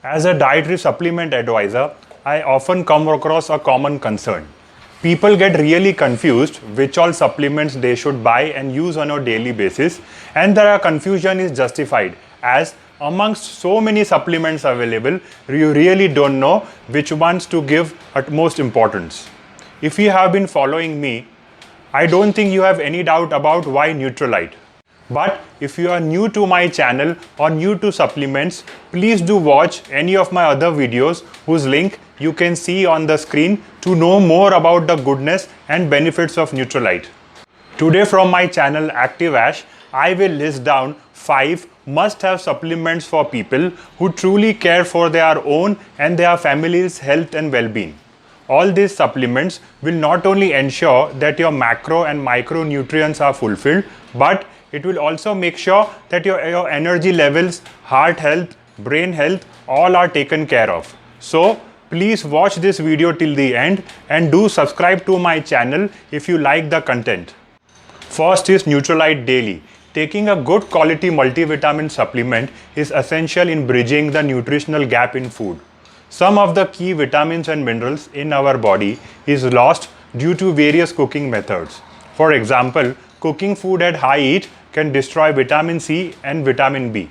As a dietary supplement advisor, I often come across a common concern. People get really confused which all supplements they should buy and use on a daily basis, and their confusion is justified as amongst so many supplements available, you really don't know which ones to give utmost importance. If you have been following me, I don't think you have any doubt about why Neutralite. But if you are new to my channel or new to supplements, please do watch any of my other videos whose link you can see on the screen to know more about the goodness and benefits of Neutralite. Today from my channel Active Ash, I will list down 5 must-have supplements for people who truly care for their own and their family's health and well-being. All these supplements will not only ensure that your macro and micronutrients are fulfilled, but it will also make sure that your energy levels, heart health, brain health, all are taken care of. So please watch this video till the end and do subscribe to my channel if you like the content. First is Neutralite Daily. Taking a good quality multivitamin supplement is essential in bridging the nutritional gap in food. Some of the key vitamins and minerals in our body is lost due to various cooking methods. For example, cooking food at high heat can destroy vitamin C and vitamin B.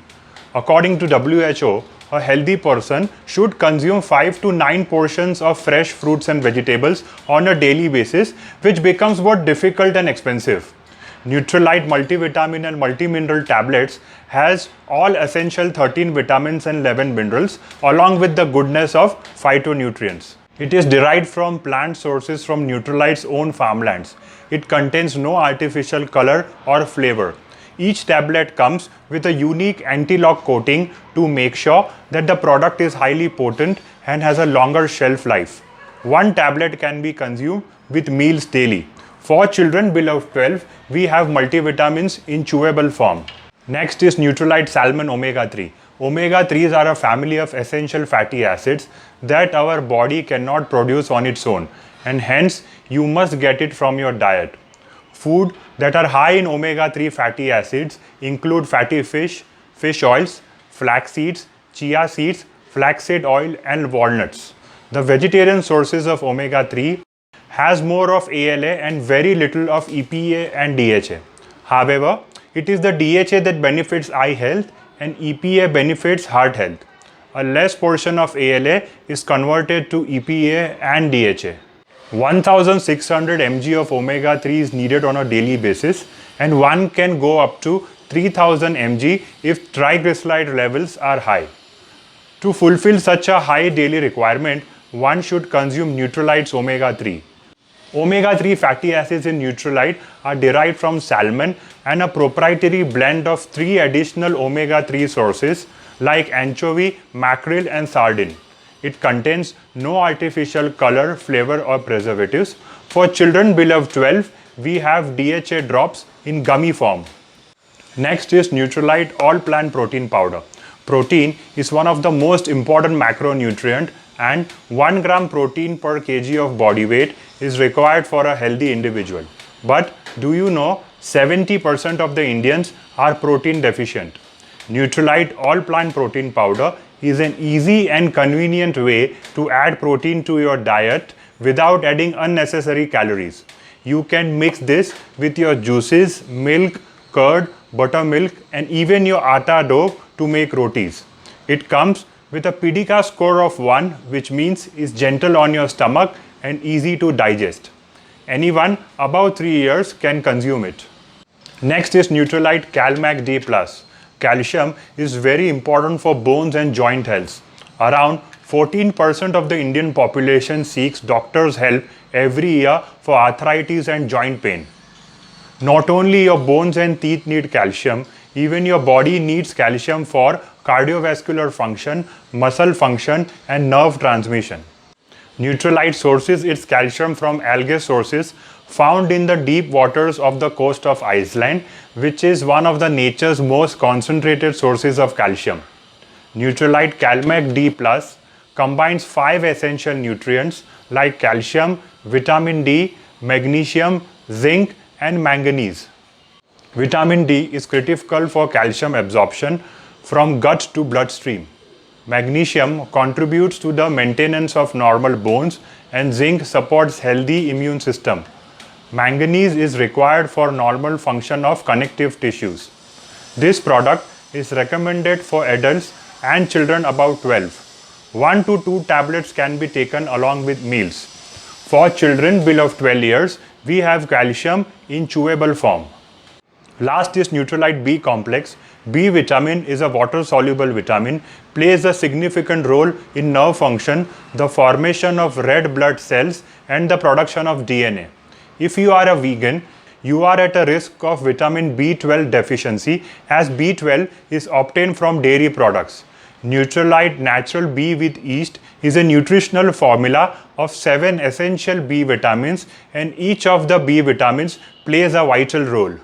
According to WHO, a healthy person should consume 5 to 9 portions of fresh fruits and vegetables on a daily basis, which becomes both difficult and expensive. Neutralite multivitamin and multimineral tablets has all essential 13 vitamins and 11 minerals along with the goodness of phytonutrients. It is derived from plant sources from Neutralite's own farmlands. It contains no artificial color or flavor. Each tablet comes with a unique anti-lock coating to make sure that the product is highly potent and has a longer shelf life. One tablet can be consumed with meals daily. For children below 12, we have multivitamins in chewable form. Next is Neutralite Salmon Omega 3. Omega 3s are a family of essential fatty acids that our body cannot produce on its own, and hence you must get it from your diet. Food that are high in omega 3 fatty acids include fatty fish, fish oils, flax seeds, chia seeds, flaxseed oil, and walnuts. The vegetarian sources of omega 3 has more of ALA and very little of EPA and DHA. However, it is the DHA that benefits eye health and EPA benefits heart health. A less portion of ALA is converted to EPA and DHA. 1600 mg of omega 3 is needed on a daily basis, and one can go up to 3000 mg if triglyceride levels are high. To fulfill such a high daily requirement, one should consume Neutralite's omega 3. Omega 3 fatty acids in Neutralite are derived from salmon and a proprietary blend of 3 additional omega 3 sources like anchovy, mackerel, and sardine. It contains no artificial color, flavor, or preservatives. For children below 12, we have DHA drops in gummy form. Next is Neutralite All Plant Protein Powder. Protein is one of the most important macronutrient, and 1 gram protein per kg of body weight is required for a healthy individual. But do you know 70% of the Indians are protein deficient? Neutralite All Plant Protein Powder is an easy and convenient way to add protein to your diet without adding unnecessary calories. You can mix this with your juices, milk, curd, buttermilk, and even your atta dough to make rotis. It comes with a Pidika score of 1, which means it's gentle on your stomach and easy to digest. Anyone above 3 years can consume it. Next is Neutralite CalMag D+. Calcium is very important for bones and joint health. Around 14% of the Indian population seeks doctor's help every year for arthritis and joint pain. Not only your bones and teeth need calcium, even your body needs calcium for cardiovascular function, muscle function, and nerve transmission. Neutralite sources its calcium from algae sources found in the deep waters of the coast of Iceland, which is one of the nature's most concentrated sources of calcium. Neutralite CalMag D+ combines 5 essential nutrients like calcium, vitamin D, magnesium, zinc, and manganese. Vitamin D is critical for calcium absorption from gut to bloodstream. Magnesium contributes to the maintenance of normal bones and zinc supports healthy immune system. Manganese is required for normal function of connective tissues. This product is recommended for adults and children above 12. 1 to 2 tablets can be taken along with meals. For children below 12 years, we have calcium in chewable form. Last is Neutralite B complex. B vitamin is a water-soluble vitamin, plays a significant role in nerve function, the formation of red blood cells, and the production of DNA. If you are a vegan, you are at a risk of vitamin B12 deficiency as B12 is obtained from dairy products. Neutralite Natural B with Yeast is a nutritional formula of 7 essential B vitamins, and each of the B vitamins plays a vital role.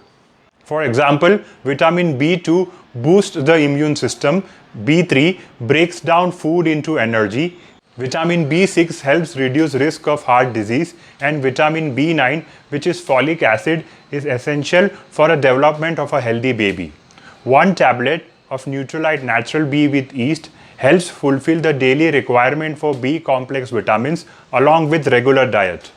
For example, vitamin B2 boosts the immune system, B3 breaks down food into energy, vitamin B6 helps reduce risk of heart disease, and vitamin B9, which is folic acid, is essential for the development of a healthy baby. 1 tablet of Neutralite Natural B with Yeast helps fulfill the daily requirement for B complex vitamins along with regular diet.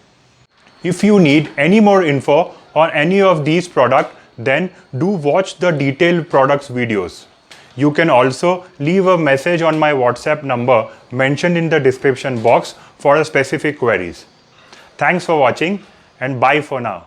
If you need any more info on any of these products, then do watch the detailed products videos. You can also leave a message on my WhatsApp number mentioned in the description box for specific queries. Thanks for watching and bye for now.